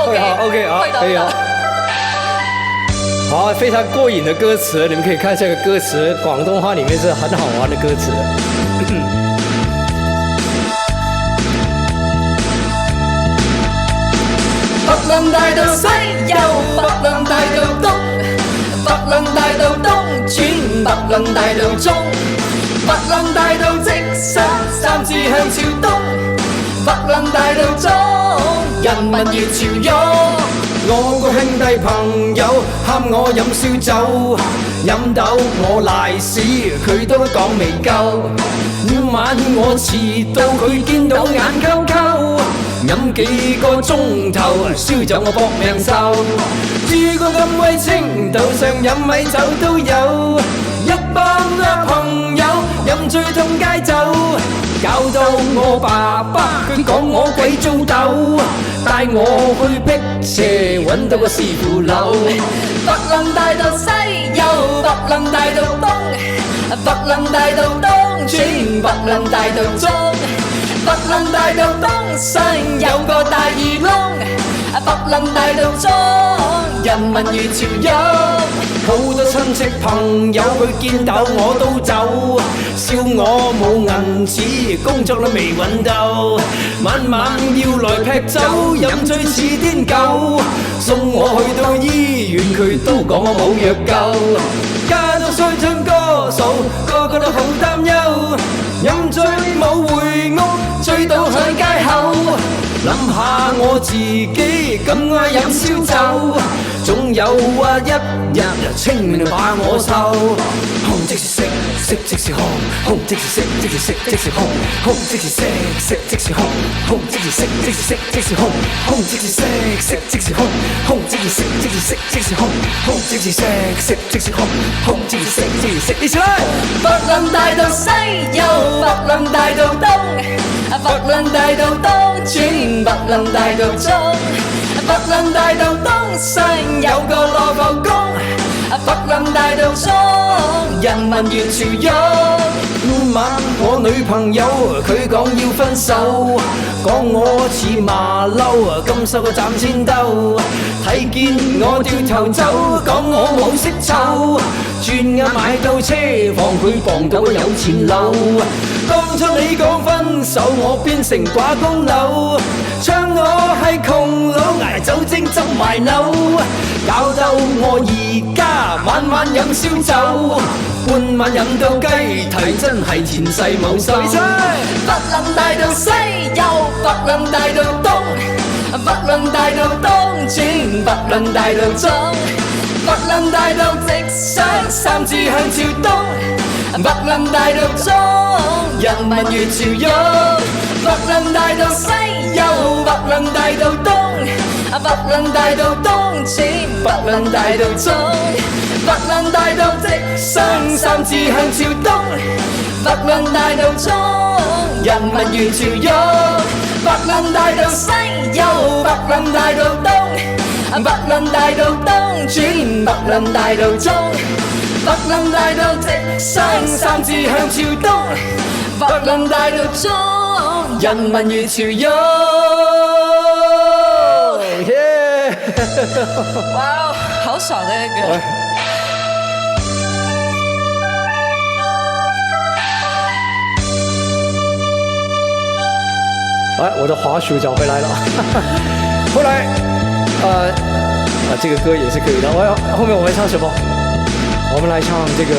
OK 好，可以哦。好，非常过瘾的歌词，你们可以看这个歌词，广东话里面是很好玩的歌詞。北論大道西右，北論大道東，北論大道東轉北論大道中，北論大道直上三字向朝東，北論大道中人民如潮湧。我個兄弟朋友喊我飲燒酒，飲到我賴屎，佢都講未夠。每晚我遲到，佢見到眼溝溝，飲幾個鐘頭，燒酒我搏命受。珠江金威青島上飲米酒都有，一班朋友飲醉通街走，搞到我爸爸佢講我鬼糟鬥，帶我去辟邪揾到個師傅樓。北論大道西右，北論大道東，北論大道東轉北論大道中，北論大道東上有個大耳窿，北論大道中人民如潮湧。好多親戚朋友佢見到我都走，笑我冇銀紙，工作都未揾到，晚晚要來劈酒，飲醉似癲狗，送我去到醫院，佢都講我冇藥救。家中雙親哥嫂個個都好擔憂，飲醉冇回屋，醉到喺街口。諗下我自己咁愛飲燒酒，總有一日清明把我收。空即是色，色即是空，空即是色，即是色即是空，空即是色，色即是空，空即是色，即是色即是空，空即是色，色即是空，空即是色，即是色即是空，空即是色，色即是空，空即是色，即是色。一起來！北論大道西右，北論大道東，北論大道東轉北論大道中，北論大道東上有個羅浮宮，北論大道中人民如潮湧。每晚我女朋友佢講要分手，講我似馬騮，今收個斬千兜。睇見我掉頭走，講我冇識湊，轉眼買到車房，佢傍到有錢樓。當初你講分手，我變成寡公樓，唱我係窮佬，捱酒精執埋樓，搞到我而家晚晚飲燒酒，半晚飲到雞啼，真係前世冇修。北論大道西右，北論大道東，北論大道東轉北論大道中，北論大道直上三字向朝東，北論大道中人民如潮湧。北論大道西右，北論大道東，北論大道東轉北論大道中，北論大道直上三字向朝東，北論大道中人民如潮湧。北論大道西右，北論大道東，北論大道東轉北論大道中，北論大道直上三字向朝東，北論大道中人民如潮湧。哇，好爽的那個。哎，我的滑鼠找回来了。后来，这个歌也是可以的。后面我们唱什么？我们来唱这个。